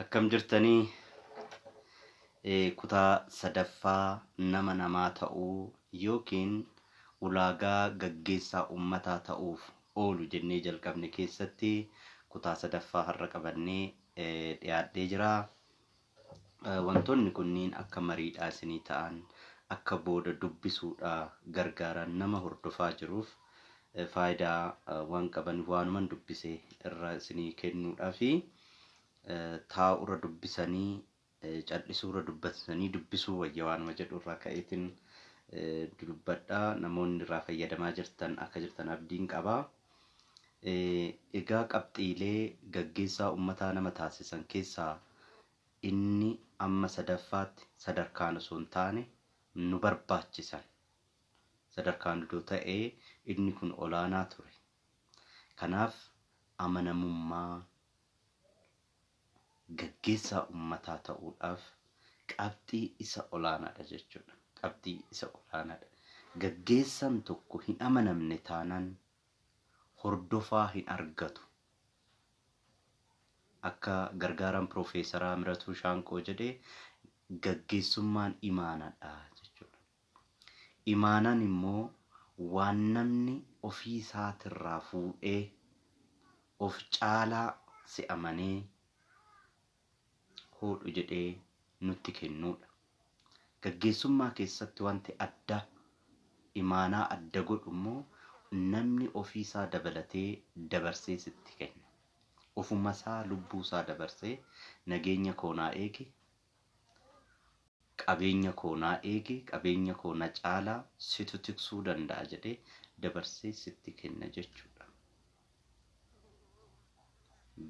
Akkam jirtanii kutaa sadaffaa nama namaa ta'uu yookiin ulaagaa gaggeessaa ummataa ta'uuf oolu jennee jalqabne keessatti kutaa sadaffaa har'a qabannee dhiyaadhee jira. Wantoonni kunniin akka mariidhaa isinii ta'an akka booda dubbisuudhaa gargaaran nama hordofaa jiruuf faayidaa waan qaban waanuman dubbisee irraa isinii kennuudhaa fi taa'urra dubbisanii cal'isuurra dubbatanii dubbisuu wayya waanuma jedhu irraa ka'eetiin dubbadhaa. Namoonni irraa fayyadamaa jirtan akka jirtan abdiin qabaa. Egaa qabxiilee gaggeessaa ummataa nama taasisan keessaa inni amma sadaffaatti sadarkaan osoo hin taane nu barbaachisan sadarkaan dudoo ta'ee inni kun olaanaa ture. Kanaaf amanamummaa gaggeessaa ummataa ta'uudhaaf qabxii isa olaanaadha jechuudha. Qabxii isa olaanaadha. Gaggeessaan tokko hin amanamne taanaan hordofaa hin argatu. Akka gargaaraan Piroofeesaraa Miratuu Shaanqoo jedhee gaggeessummaan imaanadha jechuudha. Imaanaan immoo waan namni ofii isaatirraa fuudhee of caalaa si amanee hodhu jedhee nutti kennuudha. Gaggeessummaa keessatti wanti adda imaanaa adda godhu immoo namni ofii isaa dabalatee dabarsee sitti kenna. Ofuma isaa lubbuu isaa dabarsee nageenya koonaa eege, qabeenya koonaa eege, qabeenya koona caalaa situ tiksuu danda'a jedhee dabarsee sitti kenna jechuudha.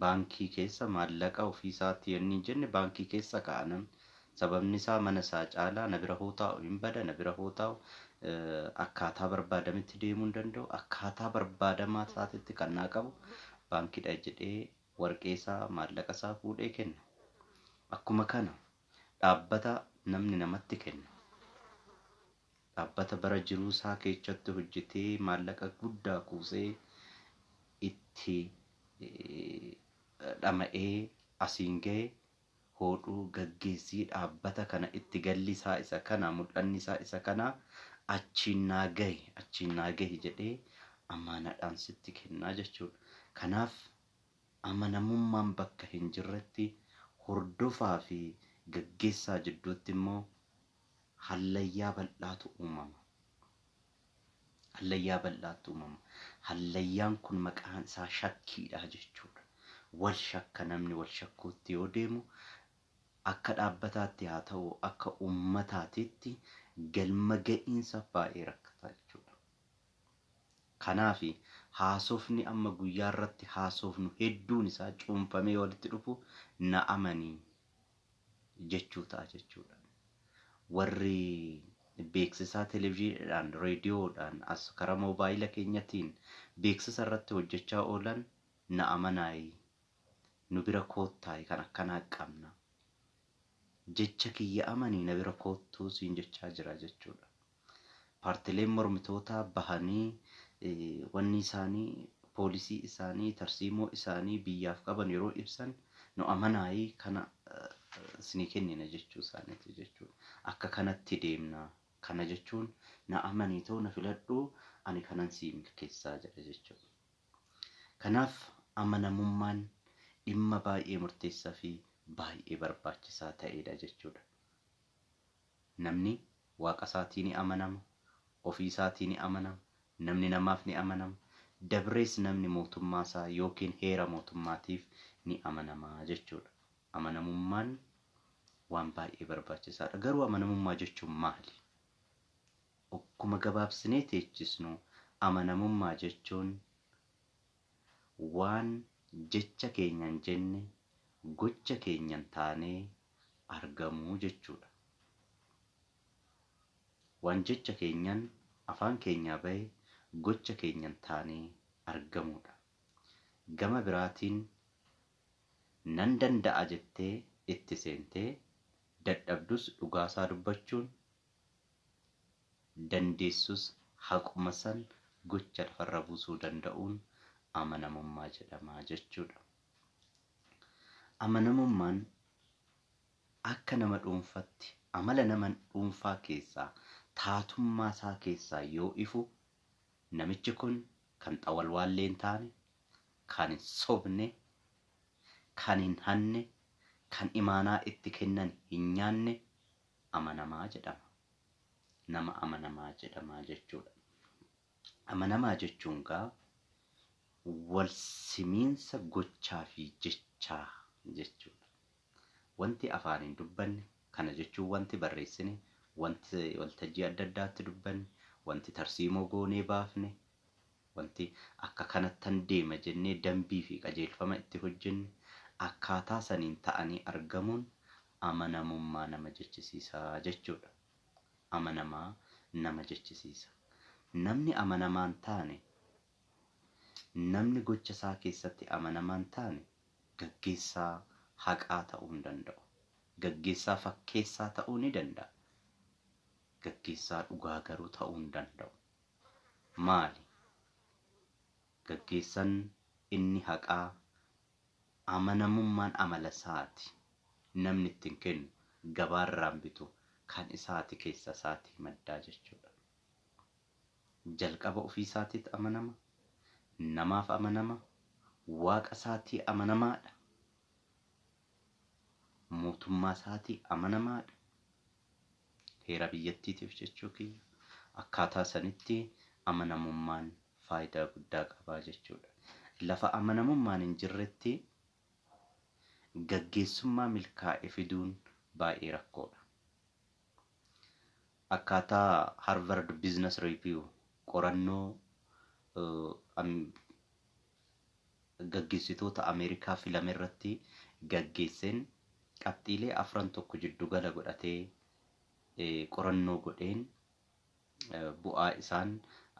Baankii keessa maallaqa ofii isaatti yennii jenne baankii keessa kaa'anan sababni isaa mana isaa caalaa na bira hoo taa'u hin bada, na bira hoo taa'u akkaataa barbaadametti deemuu hin danda'u, akkaataa barbaadamaa isaatitti kan naa qabu baankiidha jedhee warqee isaa maallaqa isaa fuudhee kenna. Akkuma kana dhaabbata namni namatti kenna. Dhaabbata bara jiruu isaa keessatti hojjetee maallaqa guddaa kuusee itti dhama'ee asiin ga'e hodhuu gaggeessii dhaabbata kana itti galli isaa isa kana mul'anni isaa isa kana achiin naa gahe jedhee amaanaadhaan sitti kennaa jechuudha. Kanaaf amanamummaan bakka hin jirretti hordofaa fi gaggeessaa jidduutti immoo hallayyaa bal'aatu uumama. Hallayyaan kun maqaan isaa shakkiidha jechuudha. Wal shakka namni wal shakkuutti yoo deemu akka dhaabbataatti haa ta'u akka ummataatitti galma ga'iinsa baay'ee rakkataa jechuudha. Kanaaf haasofni amma guyyaa irratti haasofnu hedduun isaa cuunfamee walitti dhufu na amanii jechuu ta'a jechuudha. Warri beeksisaa televezyiiniidhaan, reediyoodhaan, as karaa moobaayila keenyatiin beeksisa irratti hojjechaa oolan na amanaayi, nu bira koottaayi kan akkanaa qabna. Jecha kiyya amanii na bira koottuu siin jechaa jira jechuudha. Paartileen mormitootaa bahanii wanni isaanii, poolisii isaanii, tarsiimoo isaanii biyyaaf qaban yeroo ibsan nu amanaayi kana isinii kennina jechuu isaaniiti jechuudha. Akka kanatti deemna. Kana jechuun na amanii ta'u na filadhuu ani kanan sii milkeessaa jedha jechuudha. Kanaaf amanamummaan dhimma baay'ee murteessaa fi baay'ee barbaachisaa ta'edha jechuudha. Namni waaqa isaatii ni amanama, ofii isaatii ni amanama, namni namaaf ni amanama, dabrees namni mootummaa isaa yookiin heera mootummaatiif ni amanama jechuudha. Amanamummaan waan baay'ee barbaachisaadha. Garuu amanamummaa jechuun maali? Akkuma gabaabsinee teechisnu amanamummaa jechuun waan jecha keenyan jenne gocha keenyan taanee argamuu jechuudha. Waan jecha keenyan afaan keenyaa bahe gocha keenyan taanee argamuudha. Gama biraatiin nan danda'a jettee itti seentee dadhabdus dhugaasaa dubbachuun dandeessus haquma san gocha lafarra buusuu danda'uun amanamummaa jedhama jechuudha. Amanamummaan akka nama dhuunfatti amala nama dhuunfaa keessaa taatummaa isaa keessaa yoo ifu namichi kun kan xawalwaallee hin taane, kan hin sobne, kan hin hanne, kan imaanaa itti kennan hin nyaanne amanamaa jedhama. Nama amanamaa jedhamaa jechuudha. Amanamaa jechuun gaa wal simiinsa gochaa fi jechaa jechuudha. Wanti afaan hin dubbanne, kana jechuun wanti barreessine, wanti waltajjii adda addaatti dubbanne, wanti tarsiimoo goonee baafne, wanti akka kanattan deema jennee dambii fi qajeelfama itti hojjenne akkaataa saniin ta'anii argamuun amanamummaa nama jechisiisaa jechuudha. Amanamaa nama jechisiisa. Namni amanamaan taane, namni gocha isaa keessatti amanamaan taane gaggeessaa haqaa ta'uu hin danda'u. Gaggeessaa fakkeessaa ta'uu ni danda'a. Gaggeessaa dhugaa garuu ta'uu hin danda'u. Maali? Gaggeessaan inni haqaa amanamummaan amala isaati. Namni ittiin kennu gabaarraan bitu kan isaati keessa isaati maddaa jechuudha. Jalqaba ofii isaatiitti amanama, namaaf amanama, waaqa isaatii amanamaadha, mootummaa isaatii amanamaadha. Heera biyyattiitiif jechuu kiyya. Akkaataa sanitti amanamummaan faayidaa guddaa qabaa jechuudha. Lafa amanamummaan hin jirretti gaggeessummaa milkaa'e fiduun baay'ee rakkoodha. Akkaataa Harvard Business Review qorannoo gaggeessitoota Ameerikaa filame irratti gaggeesseen qabxiilee 4 jiddu gala godhatee qorannoo godheen bu'aa isaan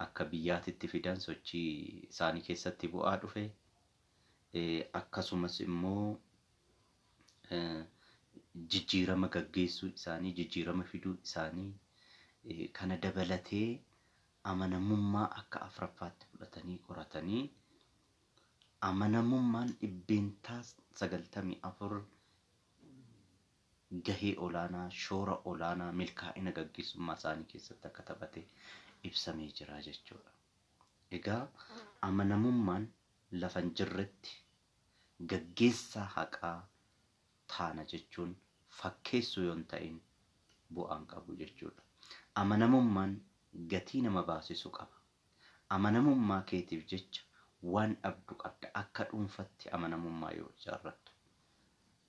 akka biyyaatitti fidan sochii isaanii keessatti bu'aa dhufe, akkasumas immoo jijjiirama gaggeessuu isaanii, jijjiirama fiduu isaanii, kana dabalatee amanamummaa akka afuraffaatti fudhatanii qoratanii amanamummaan 94% gahee olaanaa, shoora olaanaa milkaa'ina gaggeessummaa isaanii keessatti akka taphate ibsamee jira jechuudha. Egaa amanamummaan lafa hin jirretti gaggeessaa haqaa taana jechuun fakkeessuu yoo hin ta'in bu'aan qabu jechuudha. Amanamummaan gatii nama baasisu qaba. Amanamummaa keetiif jecha waan dhabdu qabda. Akka dhuunfatti amanamummaa yoo ijaarrattu,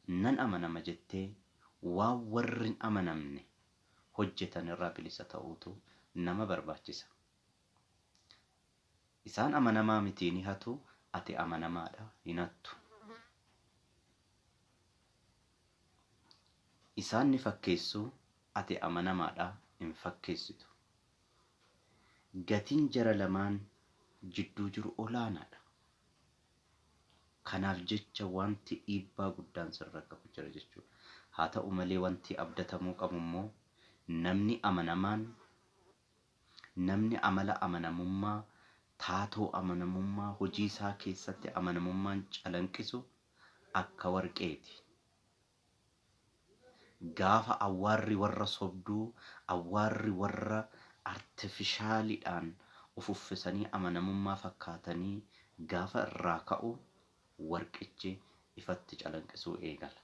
nan amanama jettee waan warri hin amanamne hojjetan irraa bilisa ta'uutu nama barbaachisa. Isaan amanamaa miti ni hatu, ati amanamaadha hin hattu. Isaan ni fakkeessu, ati amanamaadha hin fakkeessitu. Gatiin jara lamaan jidduu jiru olaanaadha. Kanaaf jecha wanti dhiibbaa guddaan sirra qabu jira jechuudha. Haa ta'u malee wanti abdatamuu qabu immoo namni amanamaan, namni amala amanamummaa, taatoo amanamummaa, hojii isaa keessatti amanamummaan calanqisu akka warqeeti. Gaafa awwaarri warra sobduu, awwaarri warra artifishaaliidhaan of uffisanii amanamummaa fakkaatanii gaafa irraa ka'u warqichi ifatti calanqisuu eegala.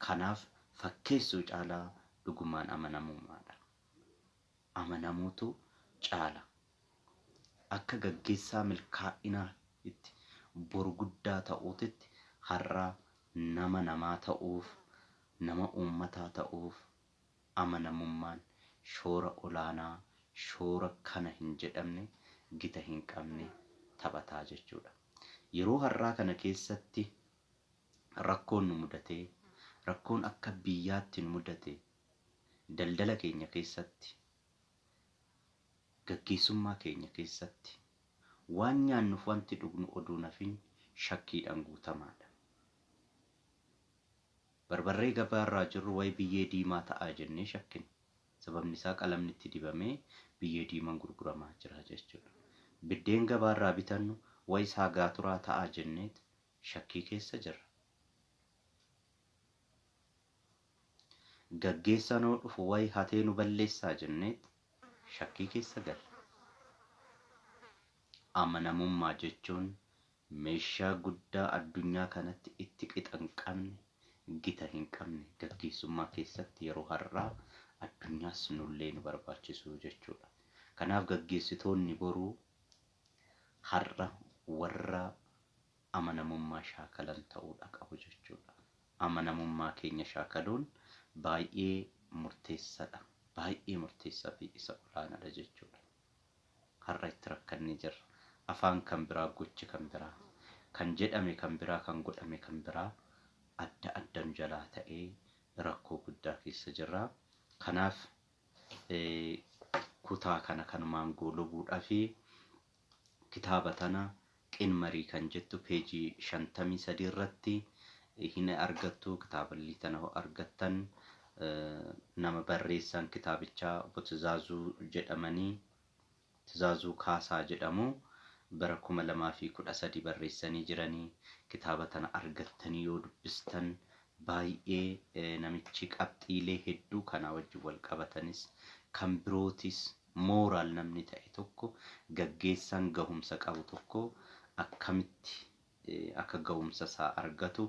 Kanaaf fakkeessuu caalaa dhugumaan amanamummaadha. Amanamuutu caala. Akka gaggeessaa milkaa'inaa itti boru guddaa ta'uutitti har'a nama namaa ta'uuf, nama uummataa ta'uuf amanamummaan shoora olaanaa, shoora kana hin jedhamne, gita hin qabne taphataa jechuudha. Yeroo har'aa kana keessatti rakkoon nu mudatee, rakkoon akka biyyaatti nu mudate, daldala keenya keessatti, gaggeessummaa keenya keessatti, waan nyaannuuf wanti dhugnu oduu nafin shakkiidhaan guutamaadha. Barbarree gabaarraa jirru wayi biyyee diimaa ta'aa jennee shakkina. Sababni isaa qalamni itti dibamee biyyee diimaan gurguramaa jira jechuudha. Biddeen gabaarraa bitannu wayi saagaa turaa ta'aa jenneet shakkii keessa jirra. gaggeessanoo dhufu wayi hatee nu balleessaa jenneet shakkii keessa gala. Amanamummaa jechuun meeshaa guddaa addunyaa kanatti itti qixa hin qabne, gita hin qabne gaggeessummaa keessatti yeroo har'aa addunyaas nullee nu barbaachisu jechuudha. Kanaaf gaggeessitoonni boruu har'a warra amanamummaa shaakalan ta'uudha qabu jechuudha. Amanamummaa keenya shaakaluun baay'ee murteessaadha. Baay'ee murteessaa fi isa olaanaadha jechuudha. Har'a itti rakkannee jirra. Afaan kan biraa, gochi kan biraa, kan jedhame kan biraa, kan godhame kan biraa adda addan jalaa ta'ee rakkoo guddaa keessa jirra. Kanaaf kutaa kana kanumaan goolubuudhaa fi kitaaba tana qinmarii kan jettu peejii 53 irratti hin argattu. Kitaaballi tana hoo argattan nama barreessan kitaabichaa Tizaazuu jedhamanii Tizaazuu Kaasaa jedhamu bara 2013 barreessanii jiranii. Kitaaba tana argattanii yoo dubbistan baay'ee namichi qabxiilee hedduu kana wajjin wal qabatanis kan birootis mooraal namni ta'e tokko gaggeessaan gahumsa qabu tokko akkamitti akka gahumsa isaa argatu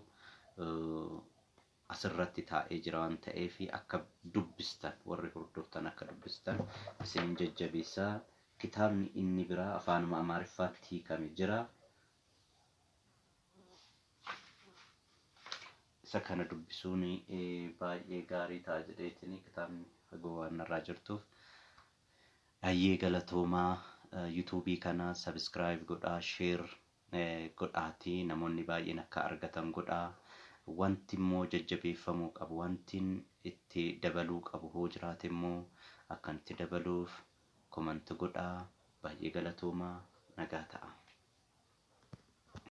asirratti taa'ee jira waan ta'eef akka dubbistan warri hordoftan akka dubbistan isin jajjabeessaa. Kitaabni inni biraa afaanuma Amaariffaatti hiikame jira. Isa kana dubbisuun baay'ee gaarii ta'a jedheetini kitaabni fagoo waan irraa jirtuuf baay'ee galatoomaa. YouTube kana subscribe godhaa, share godhaati namoonni baay'een akka argatan godhaa. Wanti immoo jajjabeeffamuu qabu, wanti itti dabaluu qabu hoo jiraate immoo akkan itti dabaluuf comment godhaa. Baay'ee galatoomaa. Nagaa ta'a.